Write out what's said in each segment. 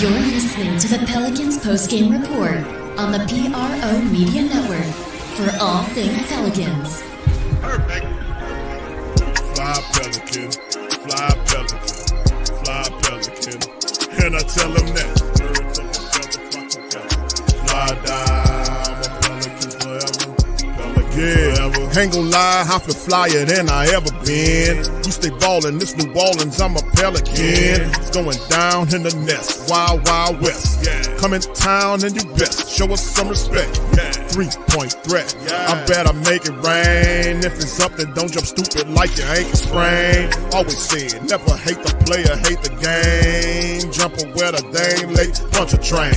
You're listening to the Pelicans postgame report on the PRO Media Network for all things Pelicans. Perfect. Fly Pelican, fly Pelican, fly Pelican. And I tell them that. Birds of a feather flock together. Fly down, I'm a Pelican forever. Pelican forever. Ain't gon' lie, I feel flyer than I ever been. We stay ballin', this New Orleans, I'm a Pelican. It's going down in the nest, wild, wild west. Come in town and you best, show us some respect. 3-point threat, I better make it rain. If it's up, then don't jump stupid like your ankle sprain. Always said, never hate the player, hate the game. Jumper where the dame late, punch a train.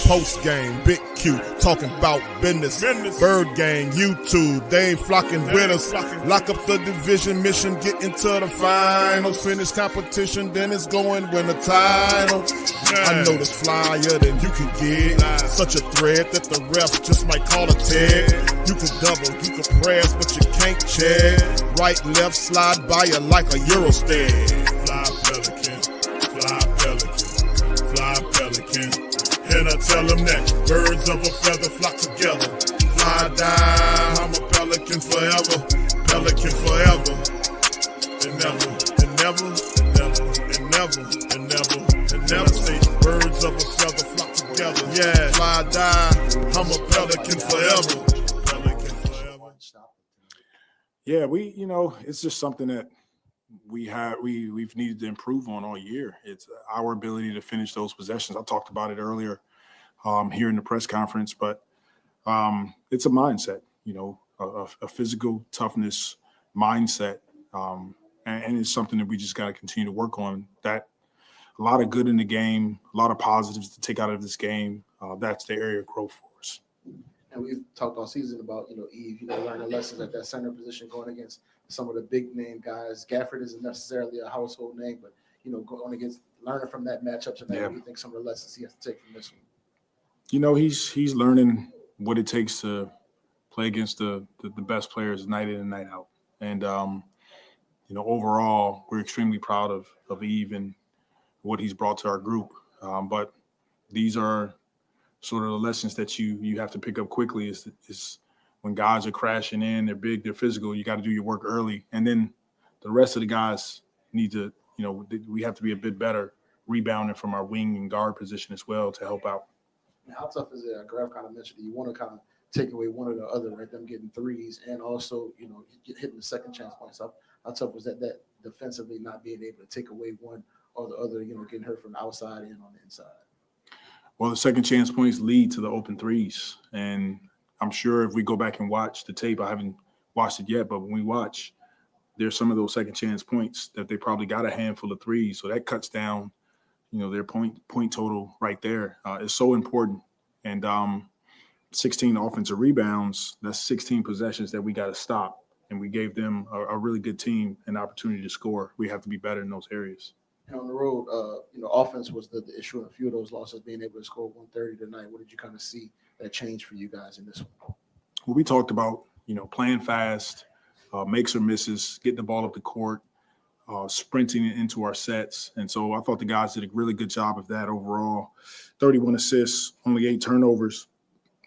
Post game, big Q, talking about business. Bird gang, YouTube, they ain't flocking with us. Lock up the division mission, get into the finals. Finish competition, then it's going win the title. I know this flyer than you can get. Such a threat that the ref just might call a tag. You could double, you could press, but you can't check. Right, left, slide by you like a Eurostep. Fly Pelican, fly Pelican, fly Pelican. And I tell them that birds of a feather flock together. Fly down, I'm a Pelican forever, Pelican forever. And never, and never, and never, and never, and never, and never say birds of a feather flock together. Yeah, fly down, I'm a Pelican forever, Pelican forever. Yeah, it's just something that we've needed to improve on all year. It's our ability to finish those possessions. I talked about it earlier here in the press conference, but it's a mindset, a physical toughness mindset. And it's something that we just got to continue to work on. That a lot of good in the game, a lot of positives to take out of this game. That's the area of growth for us. And we've talked all season about, Eve, learning lessons at that center position going against some of the big name guys. Gafford isn't necessarily a household name, but, going against learning from that matchup tonight. Yeah. What do you think some of the lessons he has to take from this one? He's learning what it takes to play against the best players night in and night out. And, overall, we're extremely proud of Eve and what he's brought to our group. But these are sort of the lessons that you have to pick up quickly is when guys are crashing in, they're big, they're physical, you got to do your work early. And then the rest of the guys need to, we have to be a bit better rebounding from our wing and guard position as well to help out. How tough is it? Graf kind of mentioned you want to kind of take away one or the other, right? Them getting threes and also, hitting the second chance points up. How tough was that defensively not being able to take away one or the other, getting hurt from the outside and on the inside? Well, the second chance points lead to the open threes. And I'm sure if we go back and watch the tape, I haven't watched it yet, but when we watch, there's some of those second chance points that they probably got a handful of threes. So that cuts down, their point total right there. It's so important. And 16 offensive rebounds, that's 16 possessions that we got to stop. And we gave them a really good team an opportunity to score. We have to be better in those areas. And on the road, offense was the issue in a few of those losses, being able to score 130 tonight. What did you kind of see that change for you guys in this one? Well, we talked about, playing fast, makes or misses, getting the ball up the court, sprinting it into our sets. And so I thought the guys did a really good job of that overall. 31 assists, only 8 turnovers.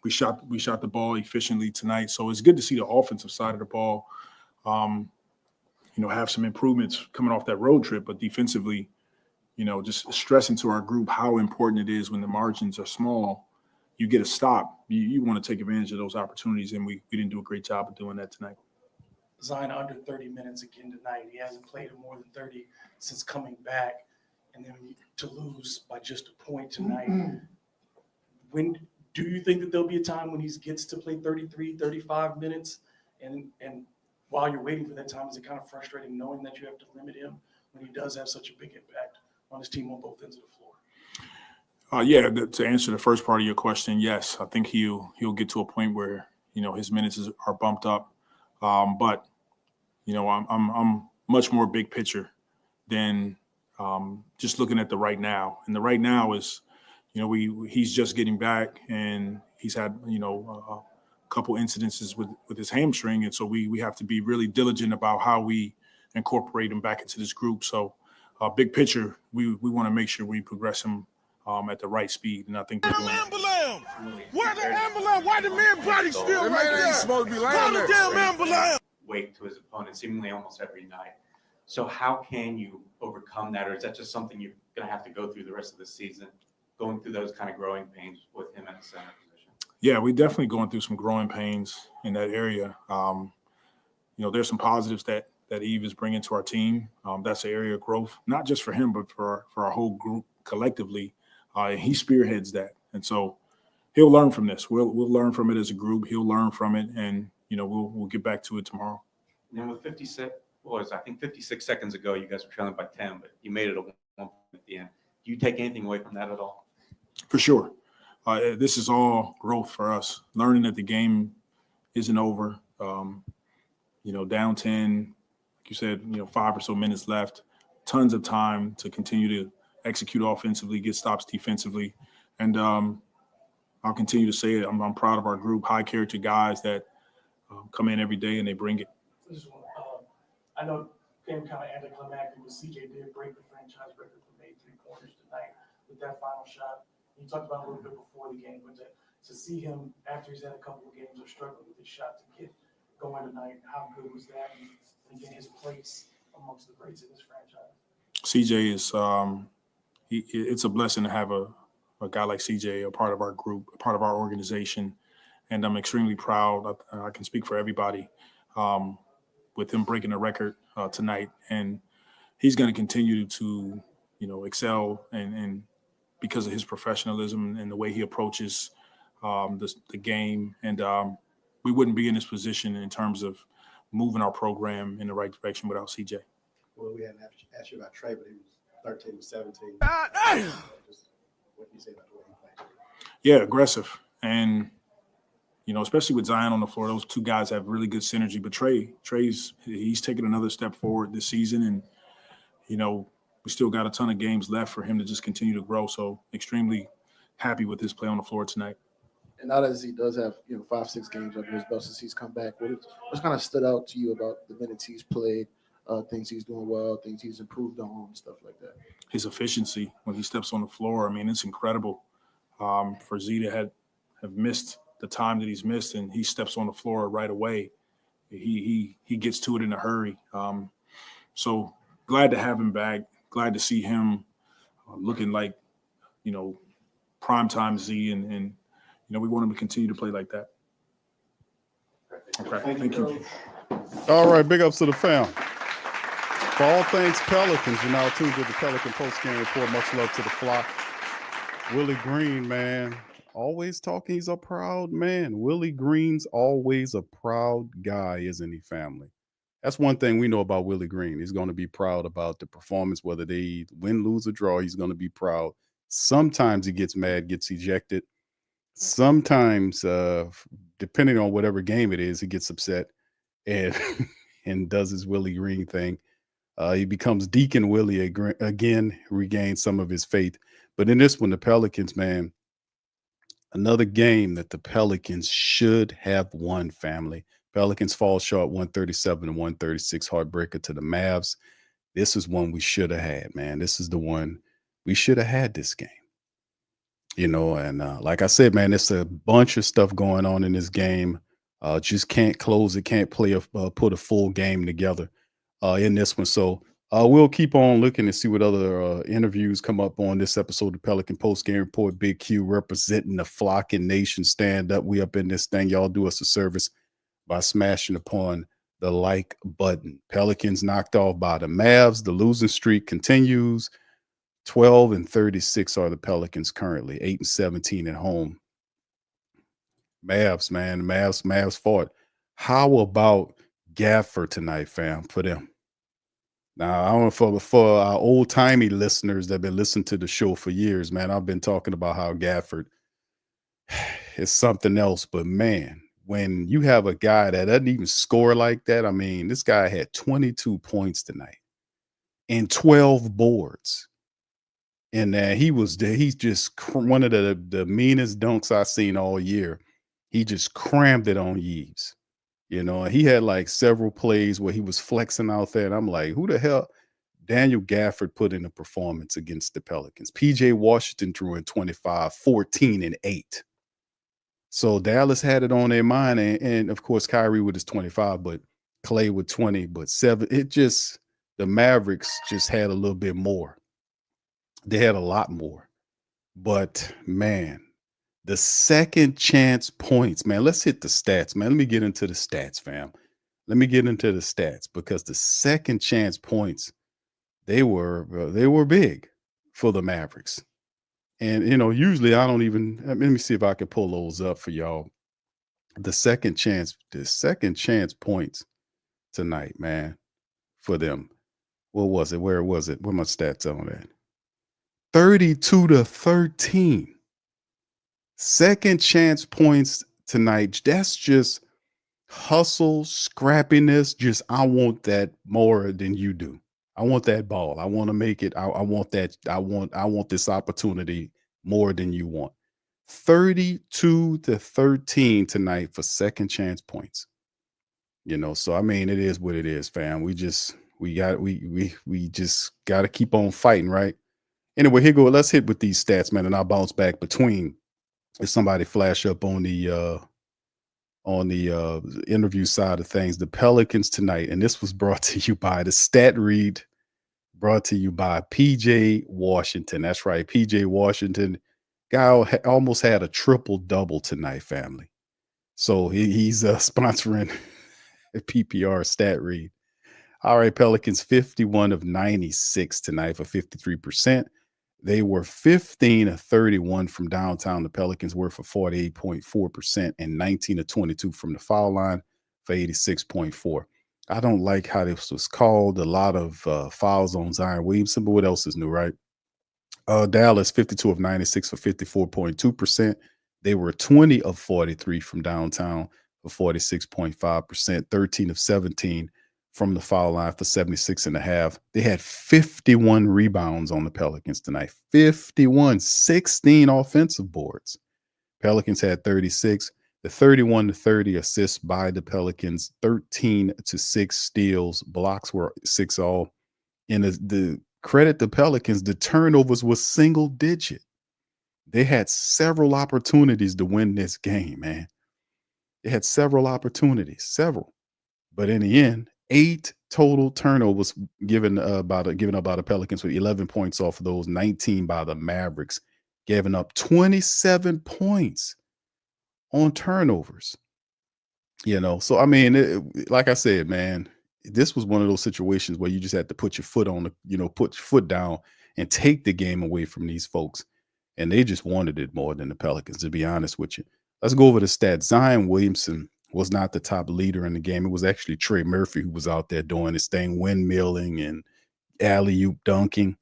We shot the ball efficiently tonight. So it's good to see the offensive side of the ball, have some improvements coming off that road trip. But defensively, just stressing to our group how important it is when the margins are small. You get a stop. You want to take advantage of those opportunities, and we didn't do a great job of doing that tonight. Zion under 30 minutes again tonight. He hasn't played more than 30 since coming back. And then to lose by just a point tonight. When do you think that there'll be a time when he gets to play 33, 35 minutes? And while you're waiting for that time, is it kind of frustrating knowing that you have to limit him when he does have such a big impact on his team on both ends of the floor? To answer the first part of your question, yes, I think he'll get to a point where, his minutes are bumped up. But I'm much more big picture than just looking at the right now. And the right now is, he's just getting back and he's had, a couple incidences with his hamstring. And so we have to be really diligent about how we incorporate him back into this group. So big picture, we want to make sure we progress him at the right speed, and I think they're doing that. Where the ambulance? Why the man body still right there? Supposed to be laying there. Call the damn ambulance. Wake to his opponent seemingly almost every night. So how can you overcome that, or is that just something you're going to have to go through the rest of the season, going through those kind of growing pains with him at the center position? Yeah, we're definitely going through some growing pains in that area. There's some positives that Eve is bringing to our team. That's an area of growth, not just for him, but for our whole group collectively. And he spearheads that. And so he'll learn from this. We'll learn from it as a group. He'll learn from it, and we'll get back to it tomorrow. And with 56 seconds ago, you guys were trailing by 10, but you made it a 1 point at the end. Do you take anything away from that at all? For sure. This is all growth for us. Learning that the game isn't over. Down 10, like you said, 5 or so minutes left. Tons of time to continue to execute offensively, get stops defensively, and I'll continue to say it. I'm proud of our group, high character guys that come in every day and they bring it. I know it came kind of anticlimactic, but CJ did break the franchise record for made 3-pointers tonight with that final shot. You talked about it a little bit before the game, but to see him after he's had a couple of games of struggling with his shot to get going tonight, how good was that? And get his place amongst the greats in this franchise. CJ is it's a blessing to have a guy like CJ, a part of our group, a part of our organization, and I'm extremely proud. I can speak for everybody with him breaking a record tonight, and he's going to continue to excel and because of his professionalism and the way he approaches the game, and we wouldn't be in this position in terms of moving our program in the right direction without CJ. Well, we hadn't asked you about Trey, but he was 13 to 17. Just what do you say about the way he played? Yeah, aggressive. And, especially with Zion on the floor, those two guys have really good synergy. But he's taken another step forward this season. And, we still got a ton of games left for him to just continue to grow. So extremely happy with his play on the floor tonight. And now that he does have 5-6 games under his belt since he's come back, what's kind of stood out to you about the minutes he's played, things he's doing well, things he's improved on, stuff like that? His efficiency when he steps on the floor, it's incredible. For Z to have missed the time that he's missed, and he steps on the floor right away. He gets to it in a hurry. So glad to have him back. Glad to see him looking like primetime Z, and we want him to continue to play like that. Okay, thank you. All right, big ups to the fam. For all things Pelicans, you're now tuned to the Pelican postgame report. Much love to the flock. Willie Green, man, always talking. He's a proud man. Willie Green's always a proud guy, isn't he, family? That's one thing we know about Willie Green. He's going to be proud about the performance, whether they win, lose, or draw. He's going to be proud. Sometimes he gets mad, gets ejected. Sometimes, depending on whatever game it is, he gets upset and and does his Willie Green thing. He becomes Deacon Willie again, regains some of his faith. But in this one, the Pelicans, man, another game that the Pelicans should have won, family. Pelicans fall short 137 and 136, heartbreaker to the Mavs. This is one we should have had, man. This is the one we should have had this game. And like I said, man, it's a bunch of stuff going on in this game. Just can't close it, can't put a full game together in this one. So we'll keep on looking and see what other interviews come up on this episode of the Pelican Post Game Report. Big Q representing the flocking nation. Stand up. We up in this thing. Y'all do us a service by smashing upon the like button. Pelicans knocked off by the Mavs. The losing streak continues. 12 and 36 are the Pelicans currently. 8 and 17 at home. Mavs, man. Mavs fought. How about Gafford tonight, fam, for them? Now, I don't know for our old-timey listeners that have been listening to the show for years, man, I've been talking about how Gafford is something else. But, man, when you have a guy that doesn't even score like that, this guy had 22 points tonight and 12 boards. And he's just one of the meanest dunks I've seen all year. He just crammed it on Yves. He had like several plays where he was flexing out there. And I'm like, who the hell? Daniel Gafford put in a performance against the Pelicans. PJ Washington threw in 25, 14, and 8. So Dallas had it on their mind. And of course, Kyrie with his 25, but Clay with 20, but 7. The Mavericks just had a little bit more. They had a lot more. But man, the second chance points, man, let's hit the stats, man. Let me get into the stats, fam. Let me get into the stats, because the second chance points, they were big for the Mavericks. And, usually I don't even, let me see if I can pull those up for y'all. The second chance points tonight, man, for them. What was it? Where was it? Where my stats on that? 32-13. Second chance points tonight. That's just hustle, scrappiness. Just, I want that more than you do. I want that ball. I want to make it. I want that. I want this opportunity more than you want. 32-13 tonight for second chance points. So I mean, it is what it is, fam. We just got to keep on fighting, right? Anyway, here go. Let's hit with these stats, man, and I'll bounce back between. If somebody flash up on the interview side of things, the Pelicans tonight, and this was brought to you by the stat read, brought to you by PJ Washington. That's right, PJ Washington. Guy almost had a triple double tonight, family. So he's sponsoring a PPR stat read. All right, Pelicans 51 of 96 tonight for 53%. They were 15 of 31 from downtown. The Pelicans were for 48.4% and 19 of 22 from the foul line for 86.4. I don't like how this was called. A lot of fouls on Zion Williamson, but what else is new, right? Dallas 52 of 96 for 54.2%. They were 20 of 43 from downtown for 46.5%, 13 of 17 from the foul line for 76.5. They had 51 rebounds on the Pelicans tonight. 51, 16 offensive boards. Pelicans had 36. The 31-30 assists by the Pelicans, 13-6 steals. Blocks were 6 all. And the credit the Pelicans, the turnovers was single digit. They had several opportunities to win this game, man. They had several opportunities, but in the end, 8 total turnovers given up by the Pelicans, with 11 points off of those, 19 by the Mavericks, giving up 27 points on turnovers. So I mean, like I said, man, this was one of those situations where you just had to put your foot on put your foot down and take the game away from these folks. And they just wanted it more than the Pelicans, to be honest with you. Let's go over the stats. Zion Williamson was not the top leader in the game. It was actually Trey Murphy who was out there doing his thing, windmilling and alley-oop dunking.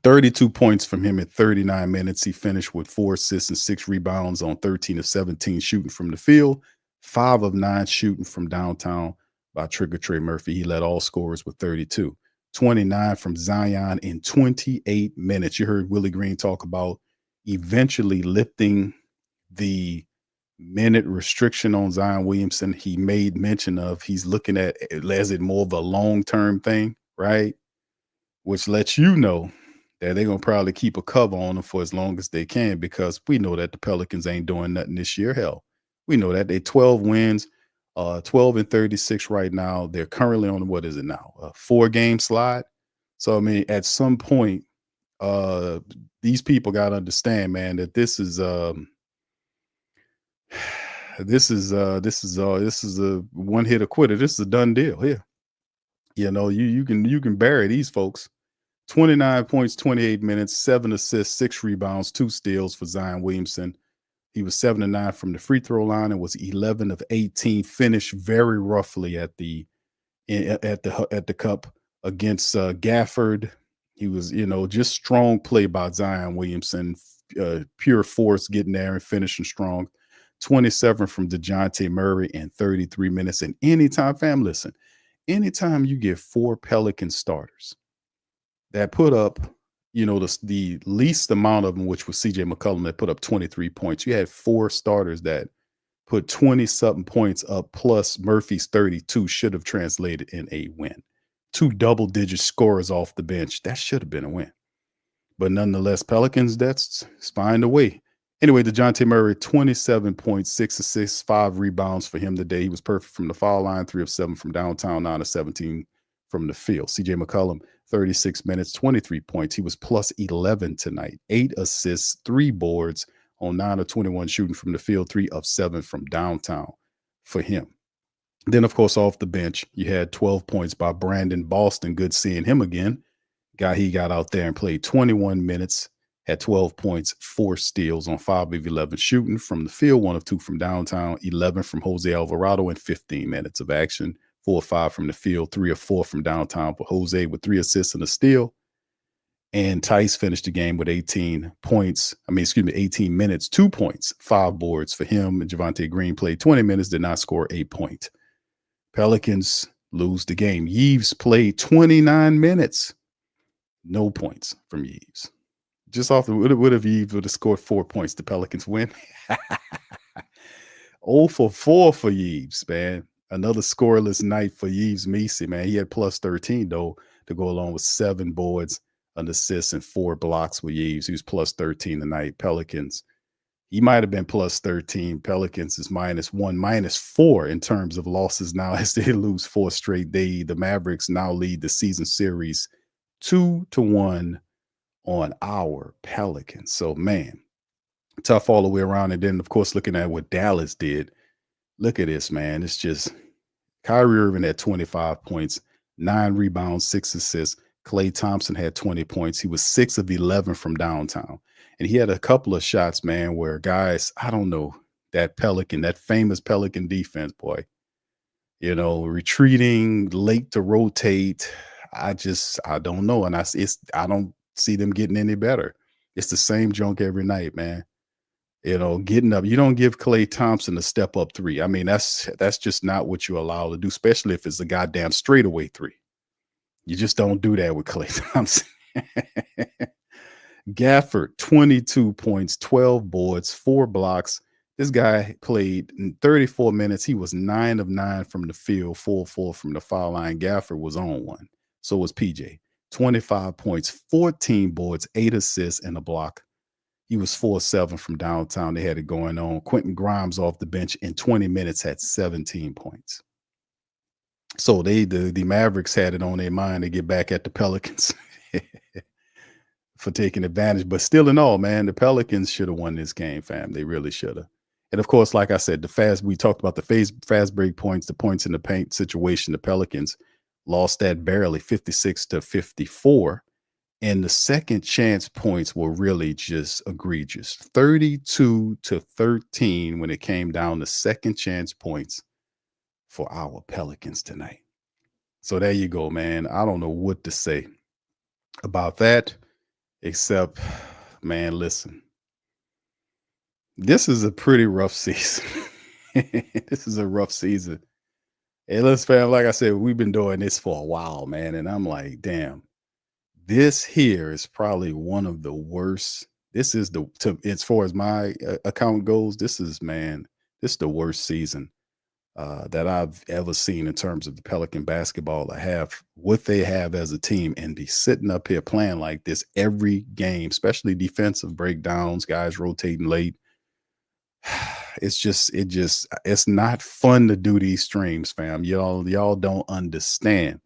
32 points from him at 39 minutes. He finished with 4 assists and 6 rebounds on 13 of 17 shooting from the field, 5 of 9 shooting from downtown by Trigger Trey Murphy. He led all scorers with 32. 29 from Zion in 28 minutes. You heard Willie Green talk about eventually lifting the minute restriction on Zion Williamson. He made mention of he's looking at it as it more of a long-term thing, right? Which lets you know that they're going to probably keep a cover on him for as long as they can, because we know that the Pelicans ain't doing nothing this year. Hell, we know that they 12 wins, 12 and 36 right now. They're currently on, what is it now? A 4-game slide. So, I mean, at some point, these people got to understand, man, that this is a one-hit quitter. This is a done deal here. You can bury these folks. 29 points, 28 minutes, 7 assists, 6 rebounds, 2 steals for Zion Williamson. He was 7 of 9 from the free throw line and was 11 of 18. Finished very roughly at the cup against Gafford. He was, just strong play by Zion Williamson. Pure force getting there and finishing strong. 27 from DeJounte Murray in 33 minutes. And anytime you get 4 Pelican starters that put up, the least amount of them, which was CJ McCollum, that put up 23 points. You had 4 starters that put 20-something points up, plus Murphy's 32 should have translated in a win. 2 double-digit scorers off the bench. That should have been a win. But nonetheless, Pelicans, that's find a way. Anyway, DeJounte Murray, 27 points, 6 assists, 5 rebounds for him today. He was perfect from the foul line, 3 of 7 from downtown, 9 of 17 from the field. CJ McCollum, 36 minutes, 23 points. He was plus 11 tonight, 8 assists, 3 boards on 9 of 21 shooting from the field, 3 of 7 from downtown for him. Then, of course, off the bench, you had 12 points by Brandon Boston. Good seeing him again. He got out there and played 21 minutes, had 12 points, 4 steals on 5 of 11 shooting from the field, 1 of 2 from downtown, 11 from Jose Alvarado in 15 minutes of action, 4 of 5 from the field, 3 of 4 from downtown for Jose with 3 assists and a steal. And Tice finished the game with 18 minutes, 2 points, 5 boards for him. And Javonte Green played 20 minutes, did not score a point. Pelicans lose the game. Yves played 29 minutes. No points from Yves. Just off the would have Yves would have scored 4 points. The Pelicans win. 0 for 4 for Yves, man. Another scoreless night for Yves Messi, man. He had plus 13, though, to go along with 7 boards, an assist, and 4 blocks with Yves. He was plus 13 tonight. Pelicans, he might have been plus 13. Pelicans is -1, -4 in terms of losses now as they lose 4 straight. The Mavericks now lead the season series 2-1 on our Pelicans. So, man, tough all the way around. And then, of course, looking at what Dallas did, look at this, man. It's just Kyrie Irving had 25 points, 9 rebounds, 6 assists. Klay Thompson had 20 points. He was 6 of 11 from downtown. And he had a couple of shots, man, where guys, I don't know, that famous Pelican defense, boy, retreating, late to rotate. I don't know. And I don't see them getting any better. It's the same junk every night, man. Getting up. You don't give Klay Thompson a step up 3. I mean, that's just not what you allow to do, especially if it's a goddamn straightaway 3. You just don't do that with Klay Thompson. Gafford, 22 points, 12 boards, 4 blocks. This guy played in 34 minutes. He was 9 of 9 from the field, 4 of 4 from the foul line. Gafford was on 1. So was PJ. 25 points, 14 boards, 8 assists, and a block. He was 4 of 7 from downtown. They had it going on. Quentin Grimes off the bench in 20 minutes had 17 points. So the Mavericks had it on their mind to get back at the Pelicans for taking advantage. But still in all, man, the Pelicans should have won this game, fam. They really should have. And of course, like I said, we talked about the fast break points, the points in the paint situation. The Pelicans lost that barely, 56-54. And the second chance points were really just egregious, 32-13 when it came down to second chance points for our Pelicans tonight. So there you go, man. I don't know what to say about that, except, man, listen, this is a pretty rough season. This is a rough season. Hey, listen, fam, like I said, we've been doing this for a while, man. And I'm like, damn, this here is probably one of the worst. This is as far as my account goes, this is the worst season that I've ever seen in terms of the Pelican basketball. What they have as a team, and be sitting up here playing like this every game, especially defensive breakdowns, guys rotating late. It's not fun to do these streams, fam. Y'all don't understand.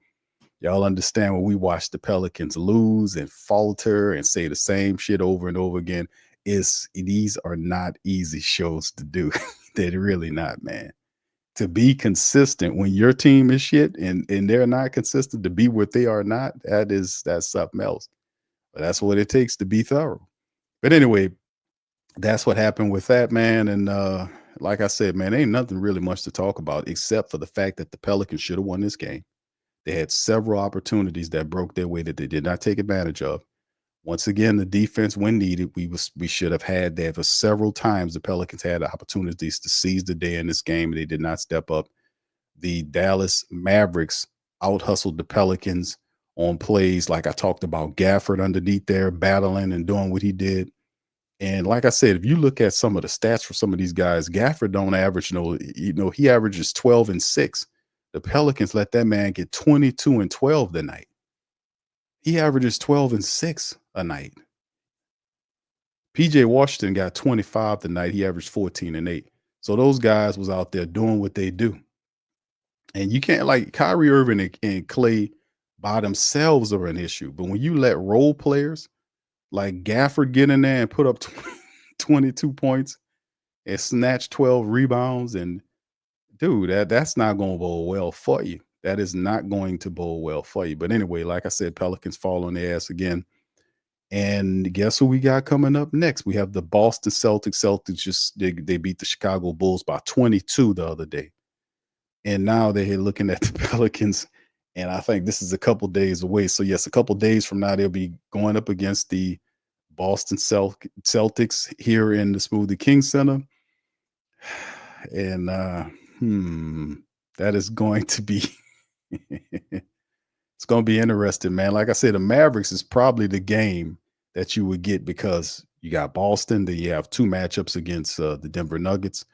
Y'all understand when we watch the Pelicans lose and falter and say the same shit over and over again. These are not easy shows to do. They're really not, man. To be consistent when your team is shit and they're not consistent, to be what they are not, that's something else. But that's what it takes to be thorough. But anyway, that's what happened with that, man. And like I said, man, ain't nothing really much to talk about except for the fact that the Pelicans should have won this game. They had several opportunities that broke their way that they did not take advantage of. Once again, the defense, when needed, we should have had that. For several times, the Pelicans had opportunities to seize the day in this game, and they did not step up. The Dallas Mavericks out-hustled the Pelicans on plays like I talked about. Gafford underneath there battling and doing what he did. And like I said, if you look at some of the stats for some of these guys, Gafford don't average, he averages 12 and 6. The Pelicans let that man get 22 and 12 tonight. He averages 12 and 6 a night. PJ Washington got 25 tonight. He averaged 14 and 8. So those guys was out there doing what they do. And you can't, like, Kyrie Irving and Clay by themselves are an issue. But when you let role players like Gafford get in there and put up 22 points and snatch 12 rebounds, and dude, that's not going to bode well for you. That is not going to bode well for you. But anyway, like I said, Pelicans fall on their ass again. And guess who we got coming up next? We have the Boston Celtics. Celtics they beat the Chicago Bulls by 22 the other day. And now they're looking at the Pelicans, and I think this is a couple days away. So yes, a couple days from now, they'll be going up against the Boston Celtics here in the Smoothie King Center. And that is going to be it's going to be interesting, man. Like I said, the Mavericks is probably the game that you would get because you got Boston, then you have 2 matchups against the Denver Nuggets.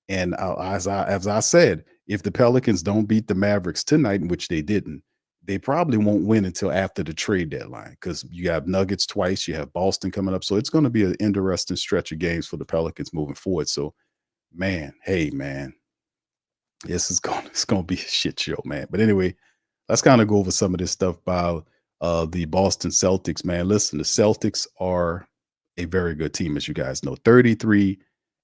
And as I said, if the Pelicans don't beat the Mavericks tonight, which they didn't, they probably won't win until after the trade deadline because you have Nuggets twice, you have Boston coming up. So it's going to be an interesting stretch of games for the Pelicans moving forward. So, man, hey, man, it's going to be a shit show, man. But anyway, let's kind of go over some of this stuff about the Boston Celtics, man. Listen, the Celtics are a very good team, as you guys know. 33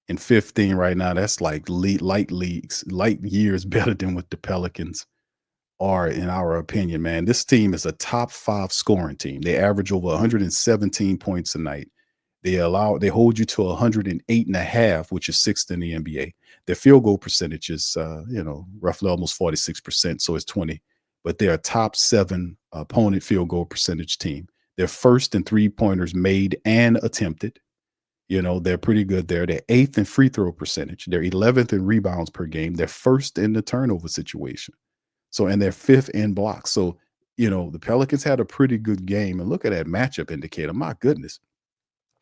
and 15 right now. That's like light years better than what the Pelicans are, in our opinion, man. This team is a top 5 scoring team. They average over 117 points a night. They hold you to 108.5, which is 6th in the NBA. Their field goal percentage is, roughly almost 46%. So it's 20, but they're a top 7 opponent field goal percentage team. They're first in 3-pointers made and attempted. They're pretty good there. They're 8th in free throw percentage. They're 11th in rebounds per game. They're first in the turnover situation. So, and they're 5th in blocks. So, the Pelicans had a pretty good game. And look at that matchup indicator. My goodness.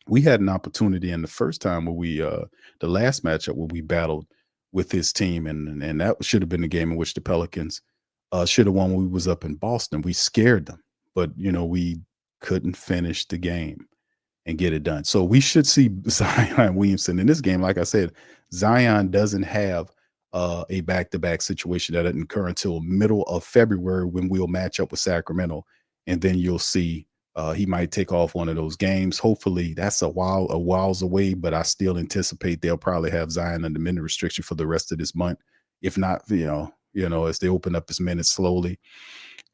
We had an opportunity in the first time where the last matchup where we battled with his team. And that should have been the game in which the Pelicans should have won when we was up in Boston. We scared them, but, we couldn't finish the game and get it done. So we should see Zion Williamson in this game. Like I said, Zion doesn't have a back-to-back situation that doesn't occur until middle of February when we'll match up with Sacramento. And then you'll see he might take off one of those games. Hopefully that's a whiles away, but I still anticipate they'll probably have Zion under minute restriction for the rest of this month. If not, as they open up his minutes slowly.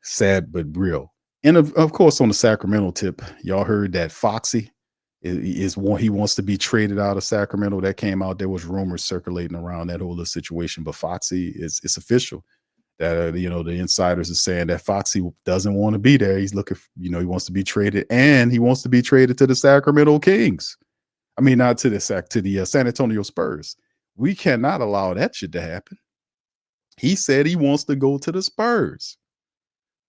Sad, but real. And of course, on the Sacramento tip, y'all heard that Foxy is one. He wants to be traded out of Sacramento. That came out. There was rumors circulating around that whole situation, but Foxy it's official that the insiders are saying that Foxy doesn't want to be there. He's looking, he wants to be traded, and he wants to be traded to the Sacramento Kings. I mean, not to the San Antonio Spurs. We cannot allow that shit to happen. He said he wants to go to the Spurs.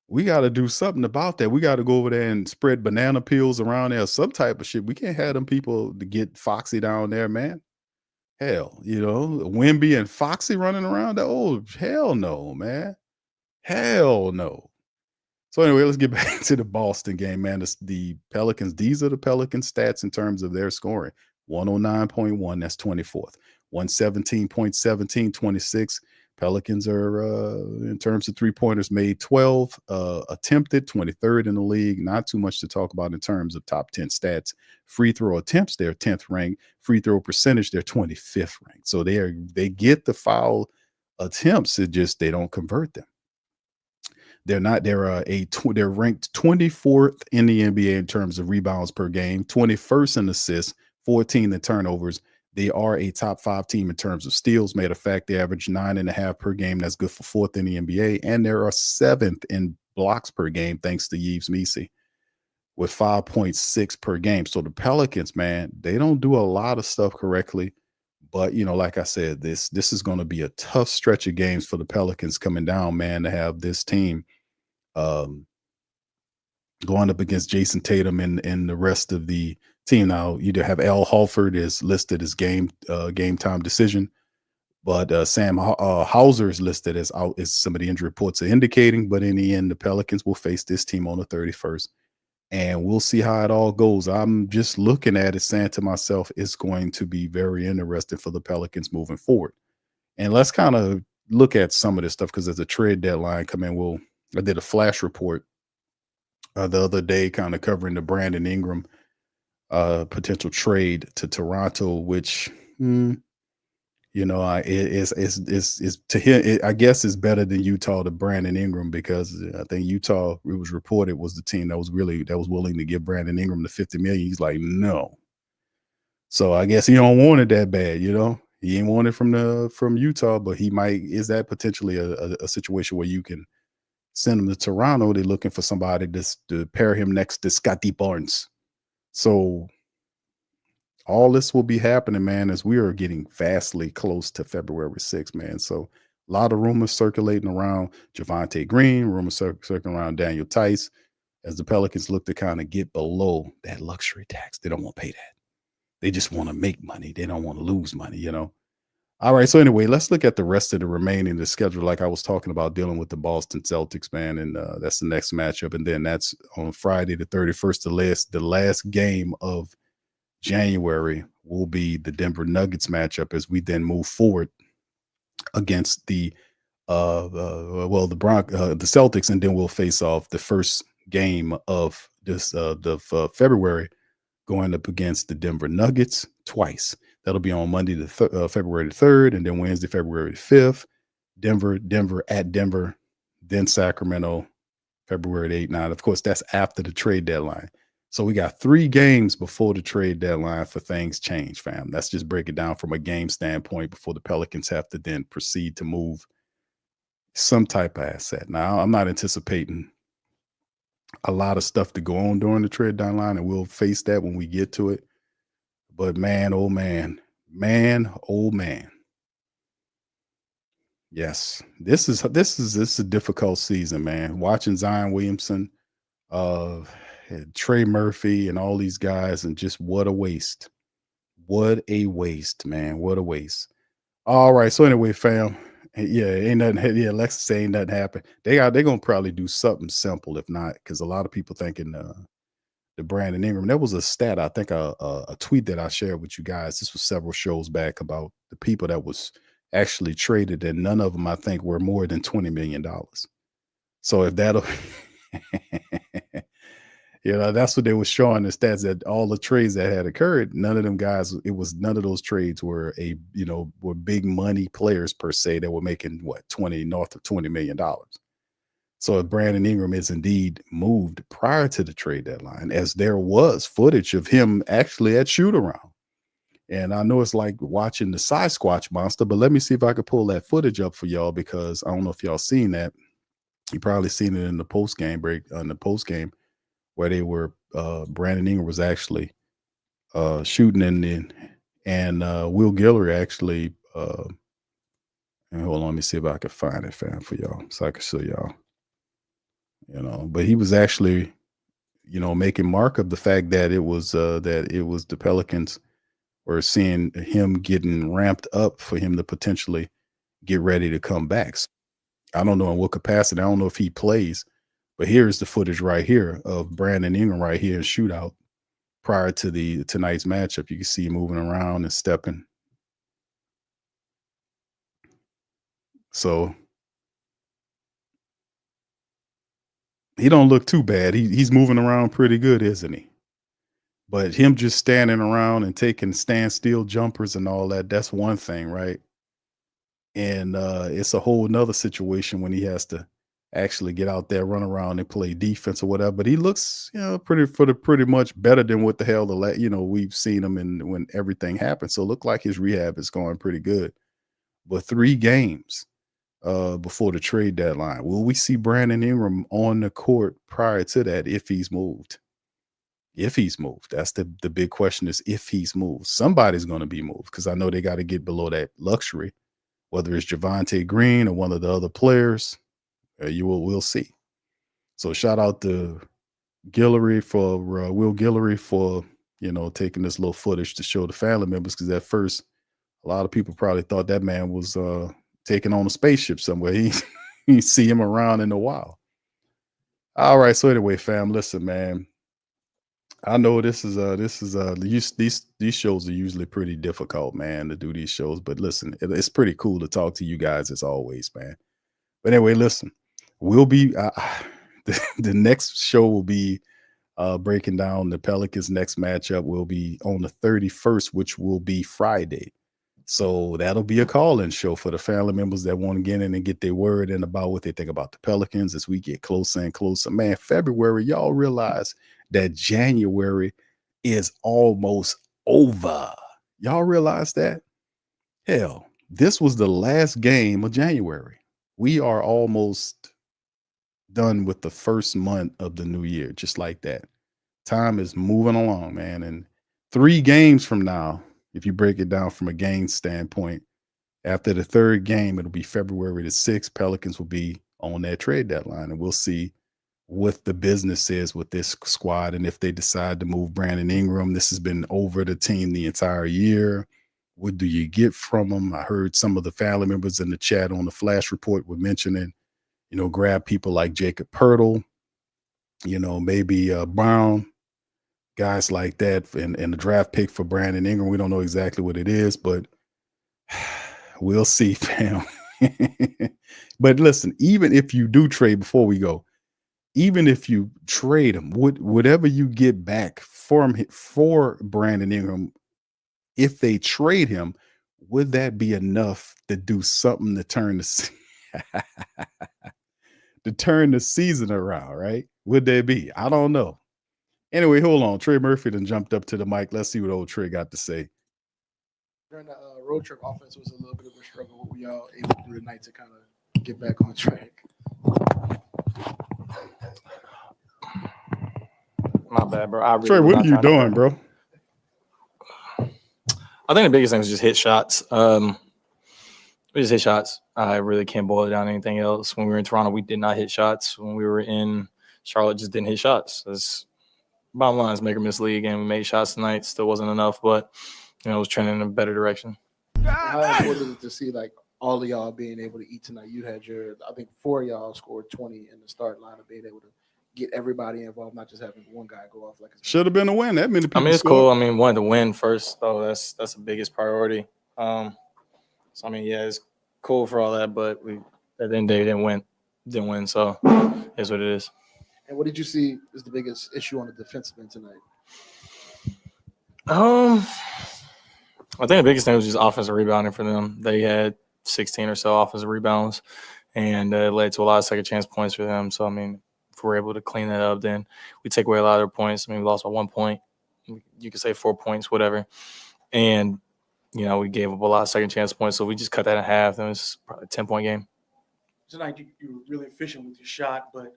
We got to do something about that. We got to go over there and spread banana peels around there, some type of shit. We can't have them people to get Foxy down there, man. Hell, Wemby and Foxy running around. Oh, hell no, man. Hell no. So anyway, let's get back to the Boston game, man. The Pelicans, these are the Pelicans stats in terms of their scoring. 109.1, that's 24th. 117.17, 26. Pelicans are, in terms of 3-pointers made, 12, attempted, 23rd in the league. Not too much to talk about in terms of top 10 stats. Free throw attempts, they're 10th ranked. Free throw percentage, they're 25th ranked. So they get the foul attempts, it just they don't convert them. They're ranked 24th in the NBA in terms of rebounds per game, 21st in assists, 14th in turnovers. They are a top 5 team in terms of steals. Matter of fact, they average 9.5 per game. That's good for 4th in the NBA. And they are 7th in blocks per game, thanks to Yves Missi, with 5.6 per game. So the Pelicans, man, they don't do a lot of stuff correctly. But, like I said, this is going to be a tough stretch of games for the Pelicans coming down, man, to have this team going up against Jason Tatum and the rest of the team. Now, you have Al Horford is listed as game time decision. But Sam Hauser is listed as out, as some of the injury reports are indicating. But in the end, the Pelicans will face this team on the 31st. And we'll see how it all goes. I'm just looking at it, saying to myself, it's going to be very interesting for the Pelicans moving forward. And let's kind of look at some of this stuff because there's a trade deadline coming. I did a flash report the other day, kind of covering the Brandon Ingram potential trade to Toronto, which it's to him. I guess it's better than Utah to Brandon Ingram, because I think Utah, it was reported, was the team that was willing to give Brandon Ingram the $50 million. He's like, no. So I guess he don't want it that bad, He ain't want it from Utah, but he might. Is that potentially a situation where you can send him to Toronto? They're looking for somebody to pair him next to Scotty Barnes. So all this will be happening, man, as we are getting vastly close to February 6th, man. So a lot of rumors circulating around Javonte Green, rumors circulating around Daniel Tice, as the Pelicans look to kind of get below that luxury tax. They don't want to pay that. They just want to make money. They don't want to lose money, All right. So anyway, let's look at the rest of the remaining of the schedule. Like I was talking about, dealing with the Boston Celtics, man. And that's the next matchup. And then that's on Friday, the 31st, the last game of January will be the Denver Nuggets matchup, as we then move forward against the Celtics, and then we'll face off the first game of this February, going up against the Denver Nuggets twice. That'll be on Monday, February the 3rd, and then Wednesday, February the 5th. Denver at Denver, then Sacramento, February the 8th, 9th. Of course, that's after the trade deadline. So we got 3 games before the trade deadline for things change, fam. Let's just break it down from a game standpoint before the Pelicans have to then proceed to move some type of asset. Now, I'm not anticipating a lot of stuff to go on during the trade deadline, and we'll face that when we get to it. But man, oh man. Yes, this is a difficult season, man. Watching Zion Williamson, Trey Murphy, and all these guys, and just what a waste. What a waste, man. What a waste. All right. So anyway, fam. Yeah, ain't nothing. Yeah, Lexxah say ain't nothing happened. They're gonna probably do something simple, if not, because a lot of people thinking the Brandon Ingram. There was a stat, I think a tweet that I shared with you guys. This was several shows back, about the people that was actually traded, and none of them, I think, were more than $20 million. So if that'll that's what they were showing the stats, that all the trades that had occurred, none of them guys, none of those trades were were big money players per se that were making north of $20 million. So if Brandon Ingram is indeed moved prior to the trade deadline, as there was footage of him actually at shoot around. And I know it's like watching the Sasquatch monster, but let me see if I could pull that footage up for y'all, because I don't know if y'all seen that. You probably seen it in the post game break, where they were Brandon Ingram was actually shooting and Will Guillory actually and hold on, let me see if I can find it, fam, for y'all, so I can show y'all. But he was actually making mark of the fact that it was the Pelicans were seeing him getting ramped up for him to potentially get ready to come back. So I don't know in what capacity. I don't know if he plays. But here's the footage right here of Brandon Ingram right here in shootout prior to tonight's matchup. You can see him moving around and stepping. So he don't look too bad. He's moving around pretty good, isn't he? But him just standing around and taking standstill jumpers and all that, that's one thing, right? And it's a whole nother situation when he has to actually get out there, run around and play defense or whatever. But he looks, pretty much better than what the hell we've seen him in when everything happened. So it looked like his rehab is going pretty good. But 3 games before the trade deadline, will we see Brandon Ingram on the court prior to that if he's moved? If he's moved, that's the big question, is if he's moved. Somebody's going to be moved, because I know they got to get below that luxury, whether it's Javonte Green or one of the other players. We'll see. So shout out to Guillory for Will Guillory for taking this little footage to show the family members, because at first A lot of people probably thought that man was taking on a spaceship somewhere. He see him around in a while. All right. So anyway, fam, listen, man. I know these shows are usually pretty difficult, man, to do these shows. But listen, it's pretty cool to talk to you guys as always, man. But anyway, listen, we'll be the next show will be breaking down the Pelicans' next matchup. Will be on the 31st, which will be Friday. So that'll be a call-in show for the family members that want to get in and get their word in about what they think about the Pelicans as we get closer and closer. Man, February, y'all realize that January is almost over. Y'all realize that? Hell, this was the last game of January. We are almost done with the first month of the new year, just like that. Time is moving along, man. And 3 games from now, if you break it down from a game standpoint, after the 3rd game, it'll be February the 6th. Pelicans will be on that trade deadline, and we'll see what the business is with this squad. And if they decide to move Brandon Ingram, this has been over the team the entire year. What do you get from them? I heard some of the family members in the chat on the Flash Report were mentioning, grab people like Jacob Pirtle, maybe Brown, guys like that, and the draft pick for Brandon Ingram. We don't know exactly what it is, but we'll see, fam. But listen, even if you do trade, before we go, even if you trade him, whatever you get back for Brandon Ingram, if they trade him, would that be enough to do something to turn the season around, right? Would they be? I don't know. Anyway, hold on. Trey Murphy done jumped up to the mic. Let's see what old Trey got to say. During the road trip, offense was a little bit of a struggle. What were y'all able to do tonight to kind of get back on track? My bad, bro. Trey, what are you doing, bro? I think the biggest thing is just hit shots. We just hit shots. I really can't boil it down to anything else. When we were in Toronto, we did not hit shots. When we were in Charlotte, just didn't hit shots. That's bottom line is make or miss league, and we made shots tonight. Still wasn't enough, but it was trending in a better direction. How important is it to see all of y'all being able to eat tonight? You had I think 4 of y'all scored 20 in the start lineup, being able to get everybody involved, not just having one guy go off should have been a win. That many people. It's cool. Wanted to win first, though. That's the biggest priority. It's cool for all that, but we at the end of the day didn't win. So it's what it is. And what did you see is the biggest issue on the defensive end tonight? I think the biggest thing was just offensive rebounding for them. They had 16 or so offensive rebounds, and it led to a lot of second chance points for them. So, if we're able to clean that up, then we take away a lot of their points. We lost by 1 point. You could say 4 points, whatever. And, we gave up a lot of second chance points. So we just cut that in half. And it was probably a 10-point game. Tonight, you were really efficient with your shot, but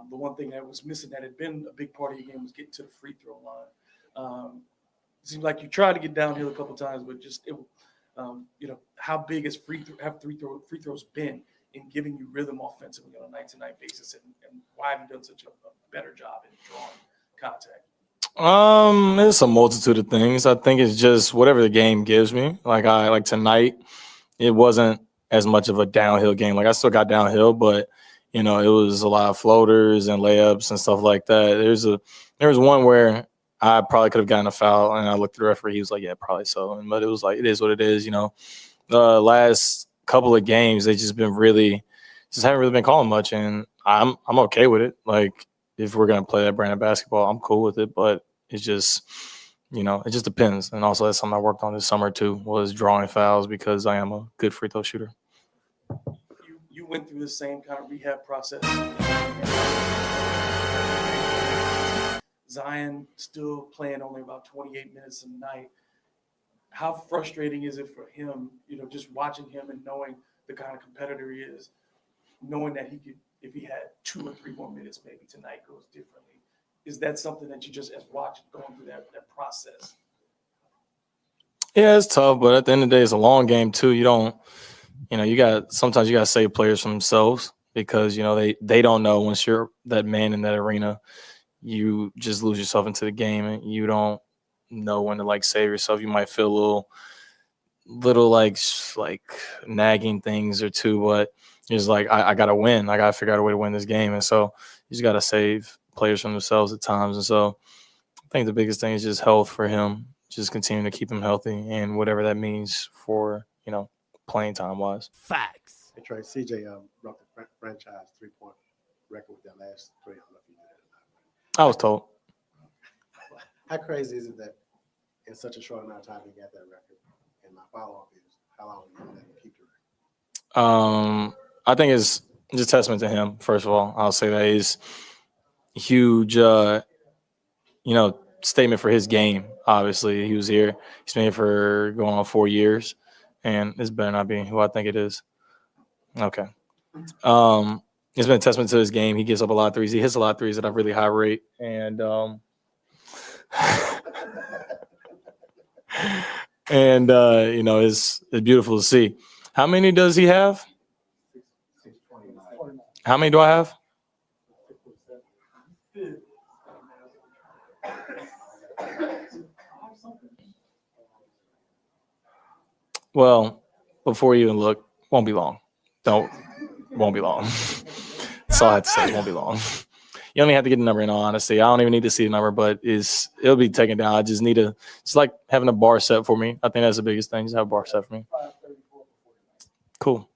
the one thing that was missing that had been a big part of your game was getting to the free throw line. It seemed like you tried to get downhill a couple times, but how big has free throws been in giving you rhythm offensively on a night-to-night basis, and why have you done such a better job in drawing contact? It's a multitude of things. I think it's just whatever the game gives me. Like tonight, it wasn't as much of a downhill game. I still got downhill, but it was a lot of floaters and layups and stuff like that. There was one where I probably could have gotten a foul, and I looked at the referee. He was like, "Yeah, probably so." But it was it is what it is. The last couple of games, they just haven't really been calling much, and I'm okay with it. If we're gonna play that brand of basketball, I'm cool with it. But it's just, it just depends. And also, that's something I worked on this summer too, was drawing fouls, because I am a good free throw shooter. You went through the same kind of rehab process. Zion still playing only about 28 minutes a night. How frustrating is it for him, just watching him and knowing the kind of competitor he is, knowing that he could, if he had 2 or 3 more minutes, maybe tonight goes differently? Is that something that you just as watch going through that process? Yeah, it's tough, but at the end of the day, it's a long game too. You don't, sometimes you got to save players from themselves, because, they don't know once you're that man in that arena, you just lose yourself into the game, and you don't know when to save yourself. You might feel a little little like nagging things or two, but it's like I gotta win. I gotta figure out a way to win this game, and so you just gotta save players from themselves at times. And so I think the biggest thing is just health for him, just continuing to keep him healthy, and whatever that means for playing time wise. Facts. Hey, Trey, CJ broke the franchise 3-point record with that last 3. I don't know if you did it or not. I was told. How crazy is it that in such a short amount of time he got that record? And my follow-up is, how long are you going to keep the record? I think it's just testament to him. First of all, I'll say that he's a huge, statement for his game. Obviously, he was here. He's been here for going on 4 years, and this better not be who I think it is. Okay. It's been a testament to his game. He gives up a lot of threes. He hits a lot of threes at a really high rate, and it's beautiful to see. How many does he have? How many do I have? Well, before you even look, won't be long. Won't be long. That's all I have to say. It won't be long. You only have to get the number in all honesty. I don't even need to see the number, but it'll be taken down. I just need it's like having a bar set for me. I think that's the biggest thing. Just have a bar set for me. Cool.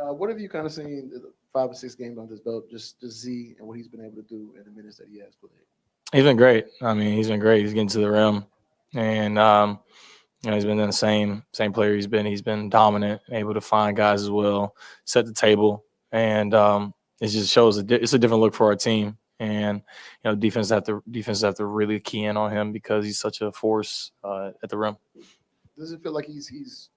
What have you kind of seen 5 or 6 games on this belt, just Z and what he's been able to do in the minutes that he has played? He's been great. I mean, he's been great. He's getting to the rim, and he's been the same player he's been. He's been dominant, able to find guys as well, set the table, and it just shows it's a different look for our team. And defense have to really key in on him because he's such a force at the rim. Does it feel like he's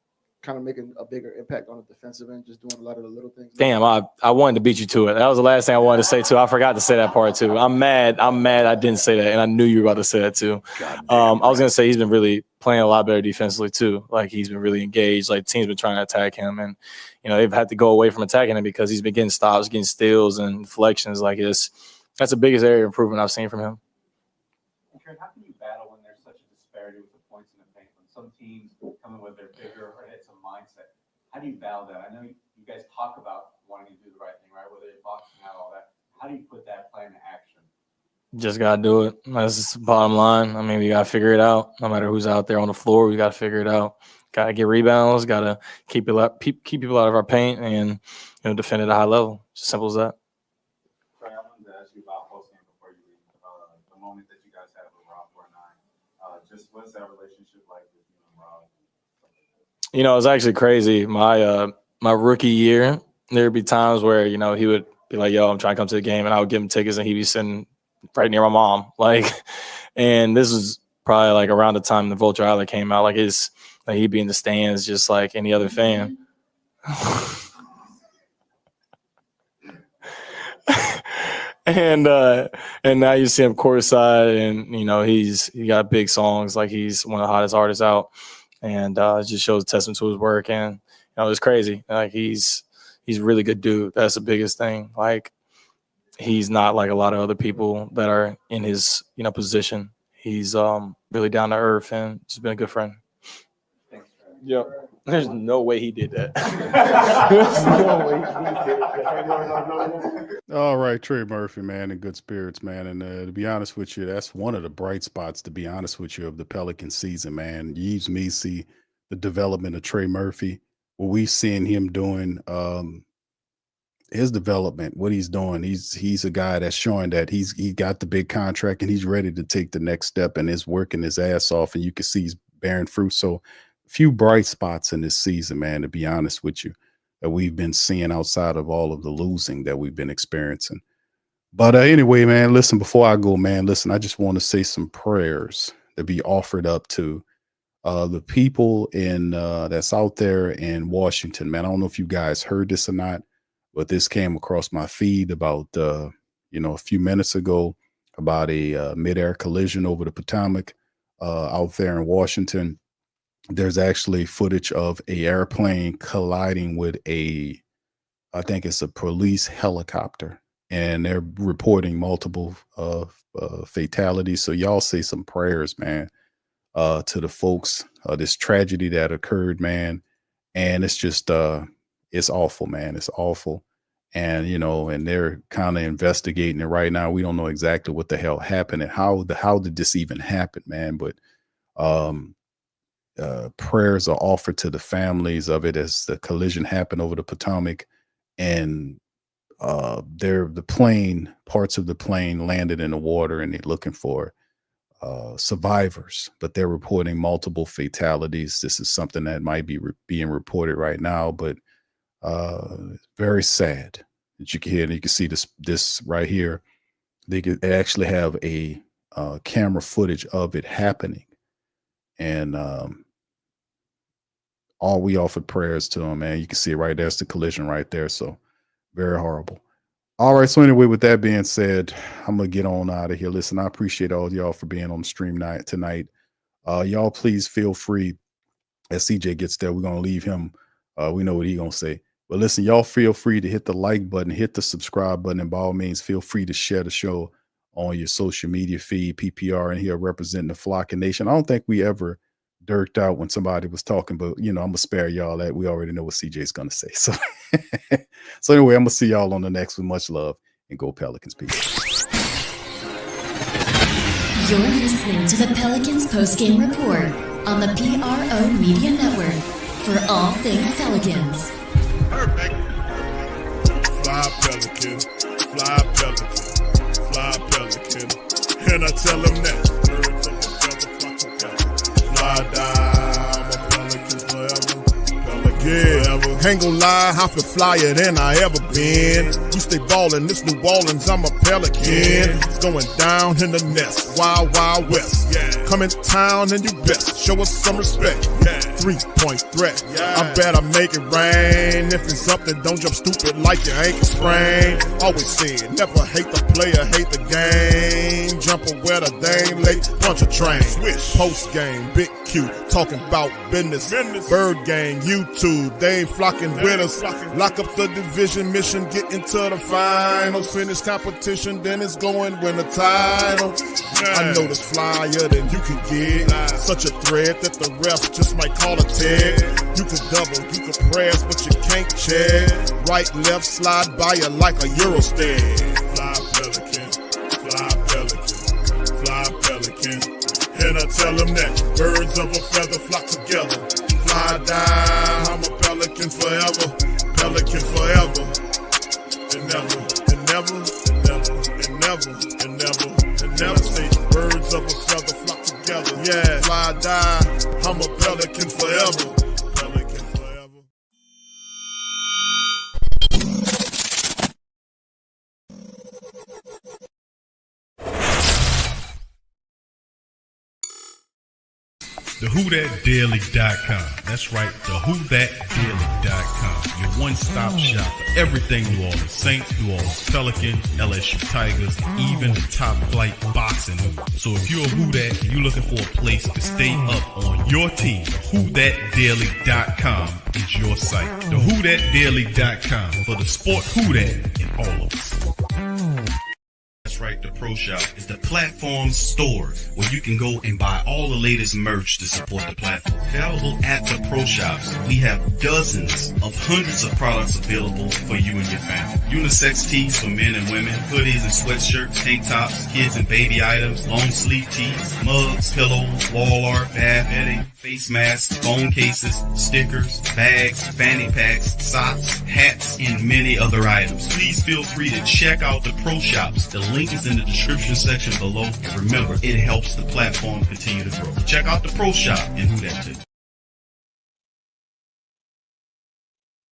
kind of making a bigger impact on the defensive end, just doing a lot of the little things? Damn, I wanted to beat you to it. That was the last thing I wanted to say too. I forgot to say that part too. I'm mad I didn't say that, and I knew you were about to say that too. I was gonna say he's been really playing a lot better defensively too. Like he's been really engaged. Like teams been trying to attack him, and they've had to go away from attacking him because he's been getting stops, getting steals, and deflections. Like that's the biggest area of improvement I've seen from him. How can you battle when there's such a disparity with the points in the paint? When some teams come in with their bigger or it's a mindset, how do you battle that? I know you guys talk about wanting to do the right thing, right? Whether you're boxing out, all that. How do you put that plan into action? Just gotta do it. That's the bottom line. I mean, we gotta figure it out. No matter who's out there on the floor, we gotta figure it out. Gotta get rebounds. Gotta keep people out of our paint, and defend at a high level. Just simple as that. Sorry, I wanted to ask you about postgame before you leave. The moment that you guys had with Rob 49. Just what's that relationship like with you and Rob? It was actually crazy. My rookie year, there'd be times where he would be like, "Yo, I'm trying to come to the game," and I would give him tickets, and he'd be sitting right near my mom. And this was probably like around the time the Vulture Island came out. He'd be in the stands just like any other fan. And now you see him courtside, and he got big songs. Like he's one of the hottest artists out, and it just shows a testament to his work. And it's crazy. Like he's a really good dude. That's the biggest thing. Like he's not like a lot of other people that are in his position. He's really down to earth and just been a good friend. Thanks, Yeah. There's no way he did that. All right, Trey Murphy, man, in good spirits, man. And to be honest with you, that's one of the bright spots, to be honest with you, of the Pelican season, man. Yves me see the development of Trey Murphy, what we've seen him doing, his development, what he's doing. He's a guy that's showing that he got the big contract and he's ready to take the next step and is working his ass off, and you can see he's bearing fruit. So few bright spots in this season, man, to be honest with you, that we've been seeing outside of all of the losing that we've been experiencing. But anyway, man, listen, before I go, man, listen, I just want to say some prayers to be offered up to the people that's out there in Washington, man. I don't know if you guys heard this or not, but this came across my feed about, a few minutes ago about a mid-air collision over the Potomac out there in Washington. There's actually footage of a airplane colliding with I think it's a police helicopter, and they're reporting multiple fatalities. So y'all say some prayers, man, to the folks, this tragedy that occurred, man. And it's just, it's awful, man. It's awful. And, you know, and they're kind of investigating it right now. We don't know exactly what the hell happened and how did this even happen, man. But prayers are offered to the families of it as the collision happened over the Potomac, and parts of the plane landed in the water, and they're looking for survivors, but they're reporting multiple fatalities. This is something that might be being reported right now, but very sad that you can hear. And you can see this right here. They actually have a camera footage of it happening, and all we offered prayers to them, man. You can see it right there. It's the collision right there. So very horrible. All right. So anyway, with that being said, I'm going to get on out of here. Listen, I appreciate all y'all for being on the stream tonight. Y'all please feel free, as CJ gets there, we're going to leave him. We know what he's going to say. But listen, y'all feel free to hit the like button, hit the subscribe button, and by all means, feel free to share the show on your social media feed. PPR in here representing the Flocking Nation. I don't think we ever dirked out when somebody was talking, but you know, I'm gonna spare y'all that. We already know what CJ's gonna say. So, so anyway, I'm gonna see y'all on the next one. Much love and go Pelicans, people. You're listening to the Pelicans postgame report on the PRO Media Network for all things Pelicans. Perfect. Fly Pelican, fly Pelican, fly Pelican. And I tell them that. Fly down, I'm a Pelican forever. Pelican forever. Ain't gon' lie, I feel flyer than I ever been. We stay ballin', this New Orleans, I'm a Pelican. It's going down in the nest, wild, wild west. Come in town and you best show us some respect. 3-point threat, I better make it rain. If it's up, then don't jump stupid like your ankle sprain. Always saying, never hate the player, hate the game. Jumper where the dame late, bunch of train. Post game, big Q, talking about business. Bird gang, YouTube, they ain't flocking with us. Lock up the division mission, get into the finals. Finish competition, then it's going win the title. I know this flyer than you can get. Such a threat that the ref just might call a tag. You could double, you could press, but you can't check. Right, left, slide by you like a Eurostep. Fly Pelican, fly Pelican, fly Pelican. And I tell them that birds of a feather flock together. Fly down, I'm a Pelican forever, Pelican forever. And never, and never, and never, and never, and never, and never say birds of a feather flock together. Yeah, fly down, I'm a Pelican forever, Pelican forever. The WhoDatDaily.com. That's right, the WhoDatDaily.com. Your one-stop shop for everything New Orleans Saints, New Orleans Pelicans, LSU Tigers, even the top flight boxing. So if you're a Who Dat and you're looking for a place to stay up on your team, WhoDatDaily.com is your site. The WhoDatDaily.com for the sport Who Dat in all of us. That's right, the Pro Shop is the platform store where you can go and buy all the latest merch to support the platform. Available at the Pro Shops, we have dozens of hundreds of products available for you and your family. Unisex tees for men and women, hoodies and sweatshirts, tank tops, kids and baby items, long sleeve tees, mugs, pillows, wall art, bath bedding, face masks, phone cases, stickers, bags, fanny packs, socks, hats, and many other items. Please feel free to check out the Pro Shops. The link is in the description section below. And remember, it helps the platform continue to grow. Check out the Pro Shop and Who Dat too.